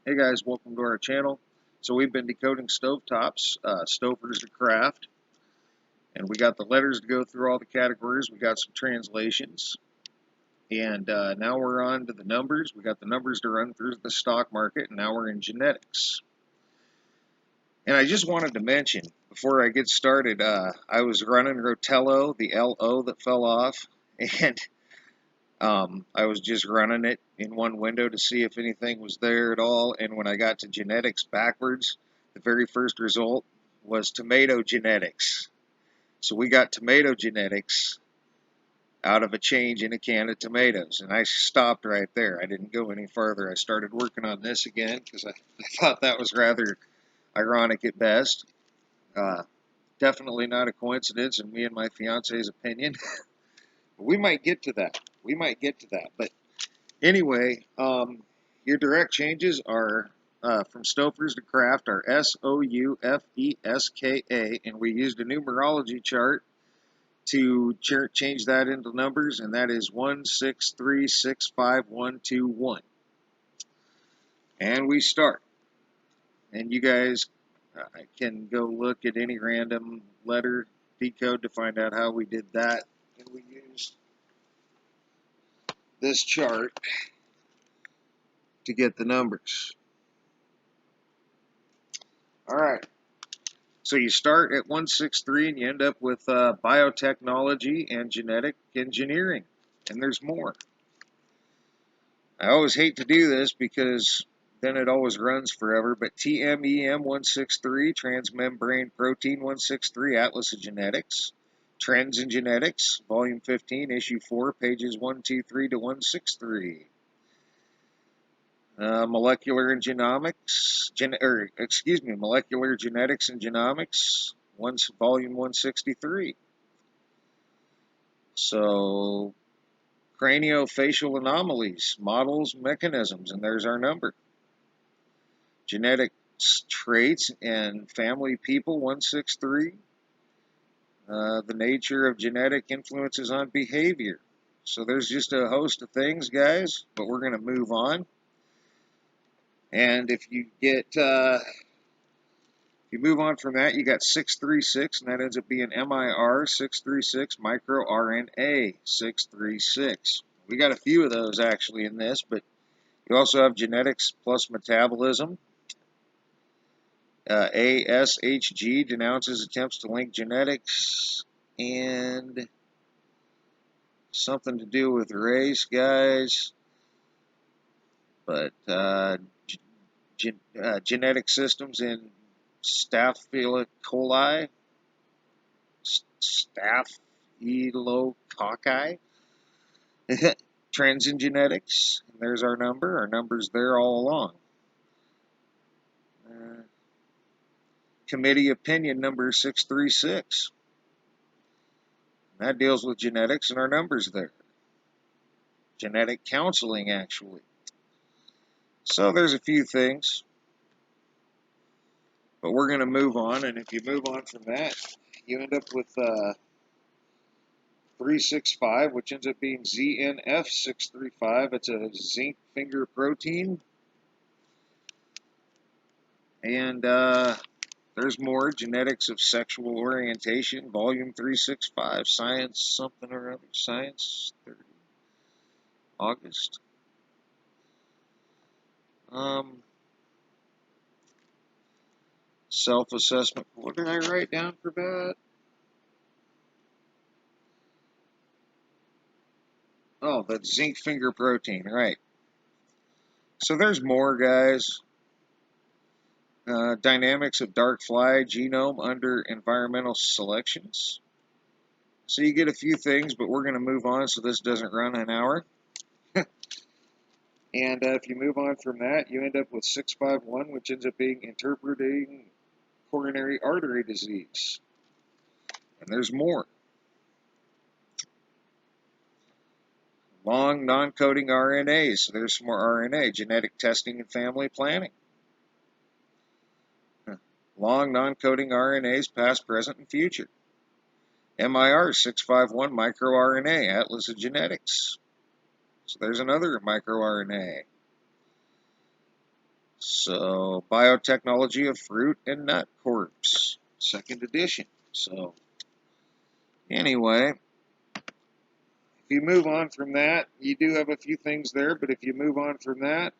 Hey guys, welcome to our channel. So we've been decoding stovetops, stovers to craft, and we got the letters to go through all the categories. We got some translations, and now we're on to the numbers. We got the numbers to run through the stock market, and now we're in genetics. And I just wanted to mention, before I get started, I was running Rotello, the LO that fell off, and I was just running it in one window to see if anything was there at all, and when I got to genetics backwards, the very first result was tomato genetics. So we got tomato genetics out of a change in a can of tomatoes, and I stopped right there. I didn't go any further. I started working on this again because I thought that was rather ironic at best. Uh, Definitely not a coincidence in me and my fiance's opinion. We might get to that. We might get to that, but anyway, your direct changes are from Stofers to Craft are Soufeska, and we used a numerology chart to change that into numbers, and that is 1636521. And we start. And you guys can go look at any random letter decode to find out how we did that. And we used this chart to get the numbers. All right. So you start at 163 and you end up with biotechnology and genetic engineering. And there's more. I always hate to do this because then it always runs forever, but TMEM 163, Transmembrane Protein 163, Atlas of Genetics, Trends in Genetics, Volume 15, Issue 4, pages 123 to 163. Molecular and Genomics, Molecular Genetics and Genomics, Volume 163. So, craniofacial anomalies, models, mechanisms, and there's our number. Genetic traits and family people, 163. The nature of genetic influences on behavior. So there's just a host of things, guys, but we're going to move on. And if you move on from that, you got 636, and that ends up being MIR 636, microRNA 636. We got a few of those actually in this, but you also have genetics plus metabolism. ASHG denounces attempts to link genetics and something to do with race, guys. But genetic systems in Staphylococci, Staphylococci, trends in genetics. And there's our number. Our number's there all along. Committee opinion number 636. That deals with genetics, and our number's there. Genetic counseling, actually. So there's a few things, but we're going to move on, and if you move on from that, you end up with 365, which ends up being ZNF635. It's a zinc finger protein, and there's more. Genetics of sexual orientation, volume 365, science something or other, science 30, August. Self-assessment. What did I write down for that? Oh, that zinc finger protein, right. So there's more, guys. Dynamics of dark fly genome under environmental selections. So you get a few things, but we're going to move on so this doesn't run an hour. And if you move on from that, you end up with 651, which ends up being interpreting coronary artery disease. And there's more. Long non-coding RNAs. So there's some more RNA. Genetic testing and family planning. Long non-coding RNAs, past, present, and future. MIR 651 microRNA, Atlas of Genetics. So there's another microRNA. So, Biotechnology of Fruit and Nut Corps, second edition. So, anyway, if you move on from that, you do have a few things there, but if you move on from that,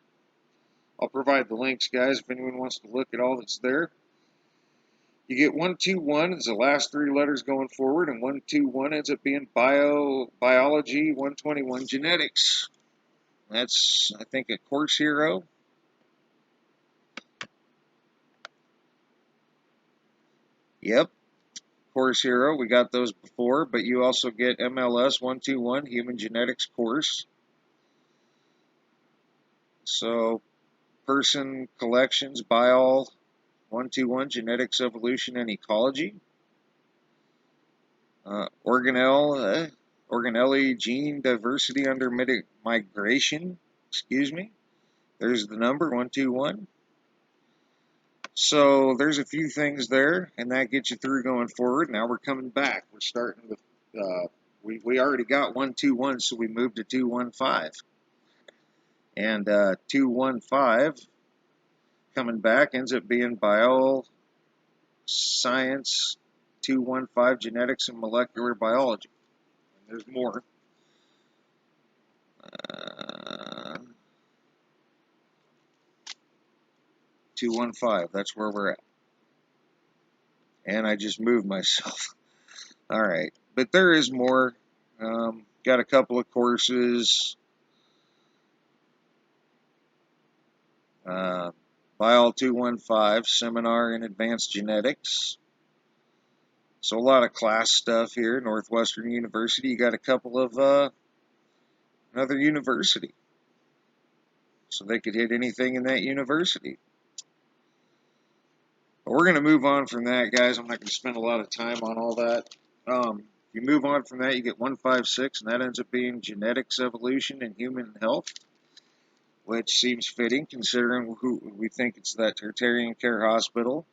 I'll provide the links, guys, if anyone wants to look at all that's there. You get 121 is the last three letters going forward, and 121 ends up being biology, 121 genetics. That's, I think, a course hero. Yep, course hero. We got those before, but you also get MLS 121 human genetics course. So, person collections, biol 121 genetics, evolution, and ecology. Organelle gene diversity under migration. Excuse me. There's the number 121. So there's a few things there, and that gets you through going forward. Now we're coming back. We're starting with we already got 121, so we moved to 215, and 215 coming back ends up being bio science 215 genetics and molecular biology. And there's more. 215. That's where we're at. And I just moved myself. All right. But there is more. Got a couple of courses. Bio 215, Seminar in Advanced Genetics. So a lot of class stuff here. Northwestern University. You got a couple of another university. So they could hit anything in that university. But we're going to move on from that, guys. I'm not going to spend a lot of time on all that. You move on from that, you get 156, and that ends up being genetics, evolution, and human health, which seems fitting considering who we think it's that tertiary care hospital.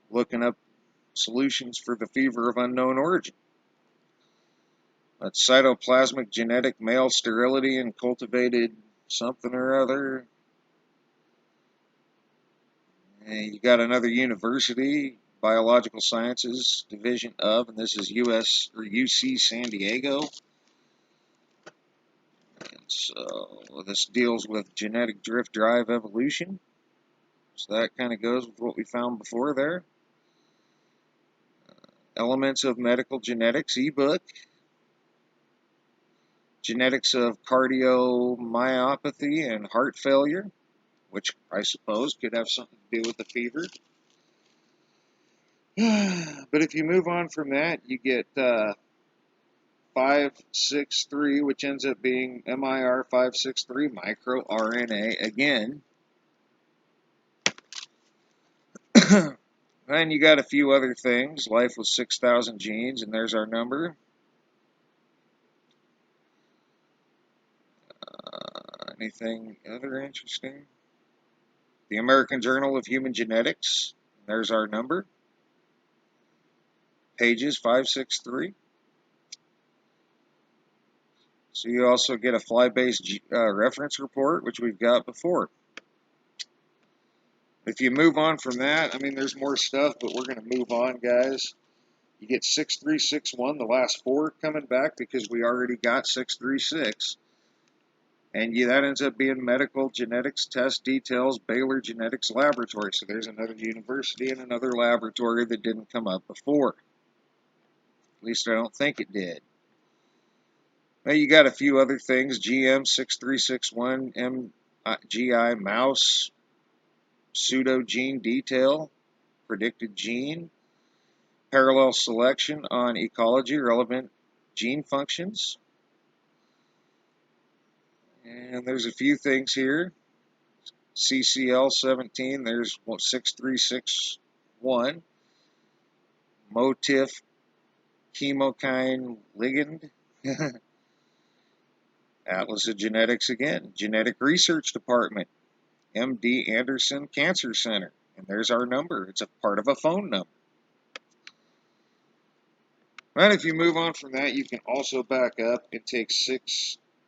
Looking up solutions for the fever of unknown origin. That's cytoplasmic genetic male sterility and cultivated something or other. And you got another university, Biological Sciences Division of, and this is UC San Diego. And so this deals with genetic drift drive evolution. So that kind of goes with what we found before there. Elements of Medical Genetics ebook. Genetics of cardiomyopathy and heart failure, which I suppose could have something to do with the fever. But if you move on from that, you get 563, which ends up being MIR 563, microRNA again. And you got a few other things. Life with 6,000 genes, and there's our number. Anything other interesting? The American Journal of Human Genetics, there's our number. Pages 563. So you also get a fly-based reference report, which we've got before. If you move on from that, I mean, there's more stuff, but we're going to move on, guys. You get 6361, the last four coming back because we already got 636. And that ends up being medical genetics test details, Baylor Genetics Laboratory. So there's another university and another laboratory that didn't come up before. At least I don't think it did. Now you got a few other things. GM 6361, MGI mouse, pseudo gene detail, predicted gene, parallel selection on ecology, relevant gene functions. And there's a few things here. CCL 17, there's 6361. Motif chemokine ligand. Atlas of Genetics again. Genetic Research Department. MD Anderson Cancer Center. And there's our number. It's a part of a phone number. Right, if you move on from that, you can also back up and take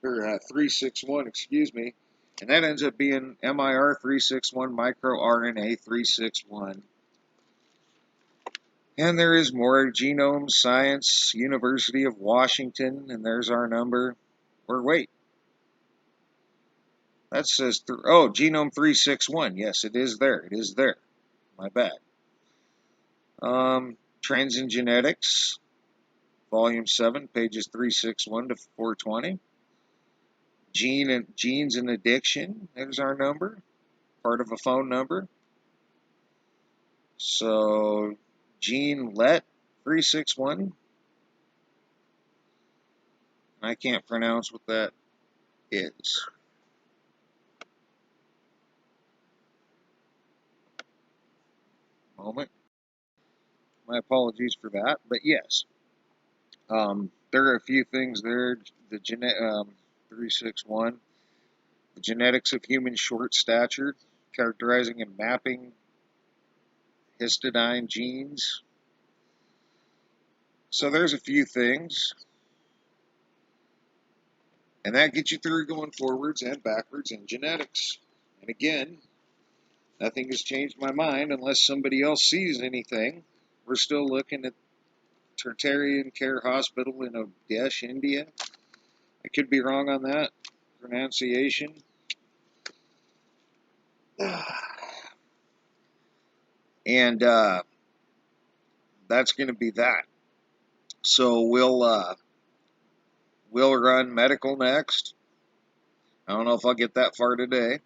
or 361, excuse me, and that ends up being MIR 361, microRNA 361. And there is more, Genome Science, University of Washington, and there's our number. Or wait, that says, oh, Genome 361. Yes, it is there. It is there. My bad. Trends in Genetics, Volume 7, pages 361 to 420. Genes and Addiction, there's our number, part of a phone number. So, Gene Let 361. I can't pronounce what that is. Moment. My apologies for that, but yes, there are a few things there. The 361, the genetics of human short stature, characterizing and mapping histidine genes. So there's a few things, and that gets you through going forwards and backwards in genetics. And again, nothing has changed my mind unless somebody else sees anything. We're still looking at Tertiary Care Hospital in Odesh, India. I could be wrong on that pronunciation. And that's going to be that. So we'll run medical next. I don't know if I'll get that far today.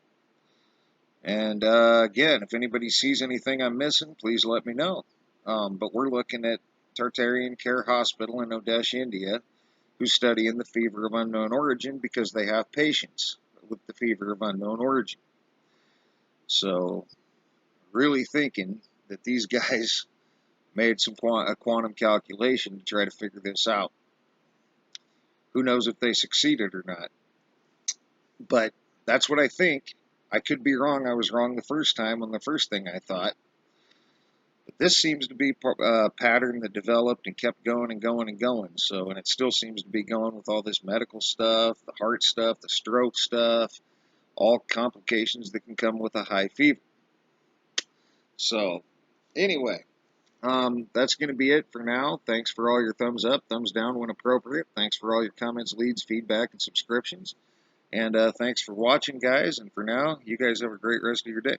And again, if anybody sees anything I'm missing, please let me know. But we're looking at Tartarian Care Hospital in Odesh, India, who's studying the fever of unknown origin because they have patients with the fever of unknown origin. So, really thinking that these guys made a quantum calculation to try to figure this out. Who knows if they succeeded or not? But that's what I think. I could be wrong. I was wrong the first time on the first thing I thought. But this seems to be a pattern that developed and kept going and going and going. So, and it still seems to be going with all this medical stuff, the heart stuff, the stroke stuff, all complications that can come with a high fever. So, anyway, that's going to be it for now. Thanks for all your thumbs up, thumbs down when appropriate. Thanks for all your comments, leads, feedback, and subscriptions. And thanks for watching, guys. And for now, you guys have a great rest of your day.